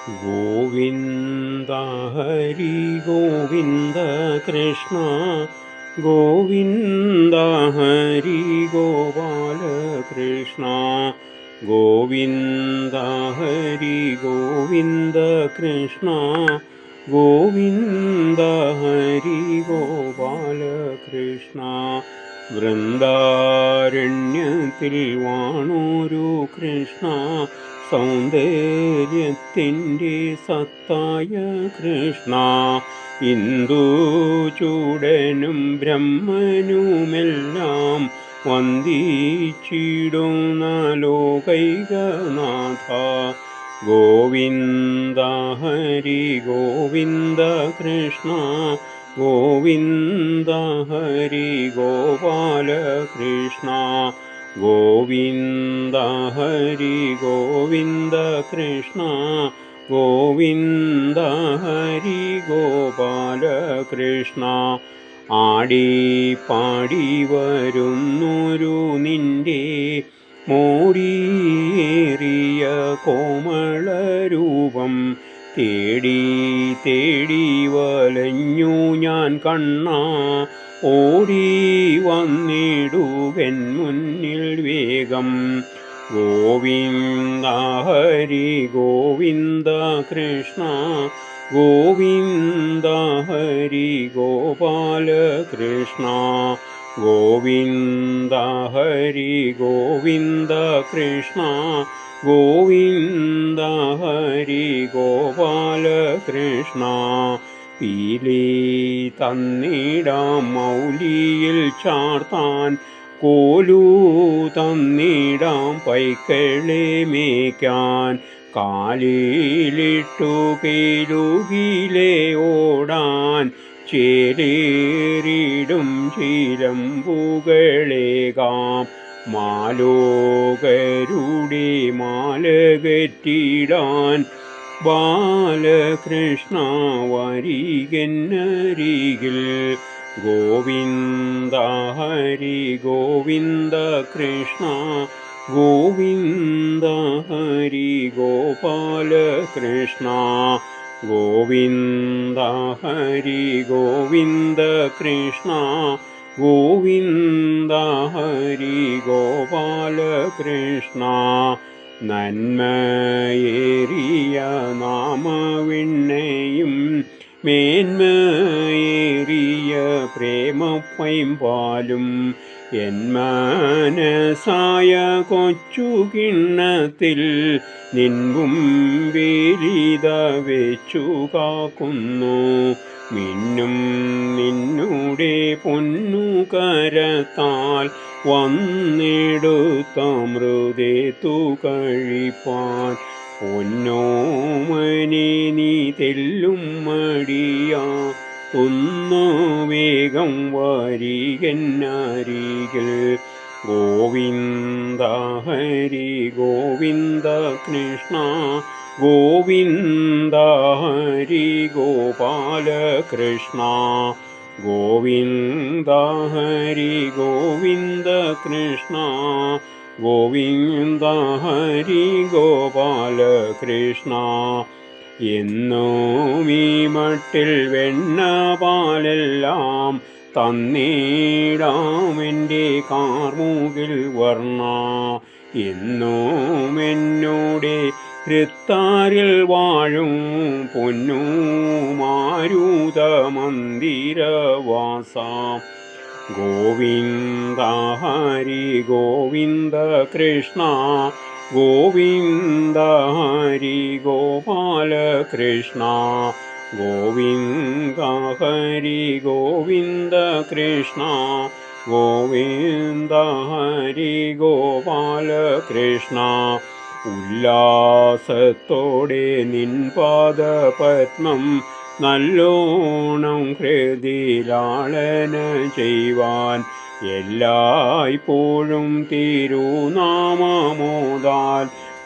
ഗോവിന്ദ ഹരി ഗോവിന്ദ കൃഷ്ണ ഗോവിന്ദ ഹരി ഗോപാല കൃഷ്ണ ഗോവിന്ദ ഹരി ഗോവിന്ദ കൃഷ്ണ ഗോവിന്ദ ഹരി ഗോപാല കൃഷ്ണ വൃന്ദാരണ്യത്തിൽ വാണൂരു കൃഷ്ണ സൗന്ദര്യത്തിൻ്റെ സത്തായ കൃഷ്ണ ഇന്ദുചൂടനും ബ്രഹ്മനുമെല്ലാം വന്ദിച്ചിടുന്ന ലോകൈകനാഥ ഗോവിന്ദ ഹരി ഗോവിന്ദ കൃഷ്ണ ഗോവിന്ദ ഹരി ഗോപാല കൃഷ്ണ ഗോവിന്ദ ഹരി ഗോവിന്ദ കൃഷ്ണ ഗോവിന്ദ ഹരി ഗോപാല കൃഷ്ണ ആടി പാടി വരുന്നൊരു നിന്റെ മോടിയേറിയ കോമളരൂപം തേടി തേടി വലഞ്ഞു ഞാൻ കണ്ണാ ഓടി വന്നിടുകൻ മുന്നിൽ വേഗം ഗോവിന്ദ ഹരി ഗോവിന്ദ കൃഷ്ണ ഗോവിന്ദ ഹരി ഗോപാല കൃഷ്ണ ഗോവിന്ദ ഹരി ഗോവിന്ദ കൃഷ്ണ ഗോവിന്ദ ഹരി ഗോപാല കൃഷ്ണ പീലി തന്നിടാം മൗലിയിൽ ചാർത്താൻ കോലു തന്നിടാം പൈക്കളെ മേയ്ക്കാൻ കാലിലിട്ടു കേലുകിലെ ഓടാൻ ചേരേറിടും ചിലമ്പുകളേകാം മാലോകരുടെ മാലകറ്റിടാൻ ബാലകൃഷ്ണ വരികന്നരികിൽ ഗോവിന്ദ ഹരി ഗോവിന്ദ കൃഷ്ണ ഗോവിന്ദ ഹരി ഗോപാല കൃഷ്ണ ഗോവിന്ദ ഹരി ഗോവിന്ദ കൃഷ്ണ ഗോവിന്ദ ഹരി ഗോപാല കൃഷ്ണ നന്മയേറിയ നാമവിണ്ണയും മേന്മയേറിയ പ്രേമപ്പൈമ്പാലും എൻ മനസായ കൊച്ചു കിണ്ണത്തിൽ നിൻമുമ്പിലിത വെച്ചു കാക്കുന്നു മിന്നും നിന്നുടെ പൊന്നു കരത്താൽ വന്നെടുത്ത മൃദേത്തു കഴിപ്പാൻ പൊന്നോമനെ നീ തെല്ലും മടിയാ ഒന്നു വേഗം വരികന്നരികിൽ ഗോവിന്ദ ഹരി ഗോവിന്ദ കൃഷ്ണ ഗോവിന്ദ ഹരി ഗോപാല കൃഷ്ണ ഗോവിന്ദ ഹരി ഗോവിന്ദ കൃഷ്ണ ഗോവിന്ദ ഹരി ഗോപാല കൃഷ്ണ എന്നും ഈ മട്ടിൽ വെണ്ണ പാലെല്ലാം തന്നിടാം എൻ്റെ കാർമുകിൽ വർണ്ണ എന്നും എന്നോടെ ഹൃത്താരിൽ വാഴും പൊന്നു മാരുത മന്ദിരവാസ ഗോവിന്ദ ഹരി ഗോവിന്ദ കൃഷ്ണ ഗോവിന്ദ ഹരി ഗോപാല കൃഷ്ണ ഗോവിന്ദ ഹരി ഗോവിന്ദ കൃഷ്ണ ഗോവിന്ദ ഹരി ഗോപാല കൃഷ്ണ ഉല്ലാസത്തോടെ നിൻ പാദപത്മം നല്ലോണം ഹൃദിലാളന ചെയ്യുവാൻ എല്ലായ്പ്പോഴും തിരുനാമമോദാൽ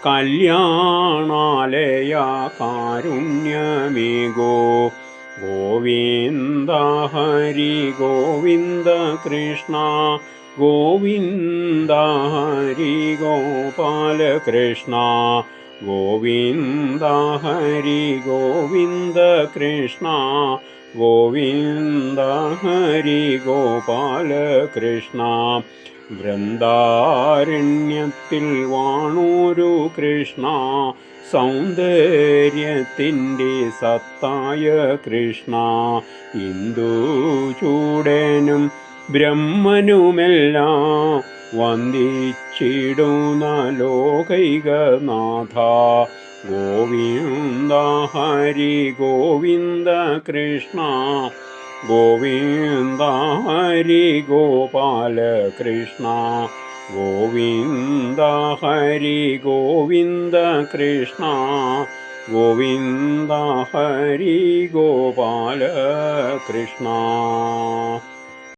കല്യാണാലയ കാരുണ്യമേകോ ഗോവിന്ദ ഹരി ഗോവിന്ദ കൃഷ്ണ ഗോവിന്ദ ഹരി ഗോപാല കൃഷ്ണ ഗോവിന്ദ ഹരി ഗോവിന്ദ കൃഷ്ണ ഗോവിന്ദ ഹരി ഗോപാല കൃഷ്ണ. വൃന്ദാരണ്യത്തിൽ വാണൂരു കൃഷ്ണ സൗന്ദര്യത്തിൻ്റെ സത്തായ കൃഷ്ണ. ഇന്ദുചൂടനും ബ്രഹ്മനുമെല്ലാം വന്ദിച്ചിടുന്ന ലോകൈകനാഥ. ഗോവിന്ദ ഹരി ഗോവിന്ദ കൃഷ്ണ ഗോവിന്ദ ഹരി ഗോപാല കൃഷ്ണ. ഗോവിന്ദ ഹരി ഗോവിന്ദ കൃഷ്ണ ഗോവിന്ദ ഹരി ഗോപാല കൃഷ്ണ.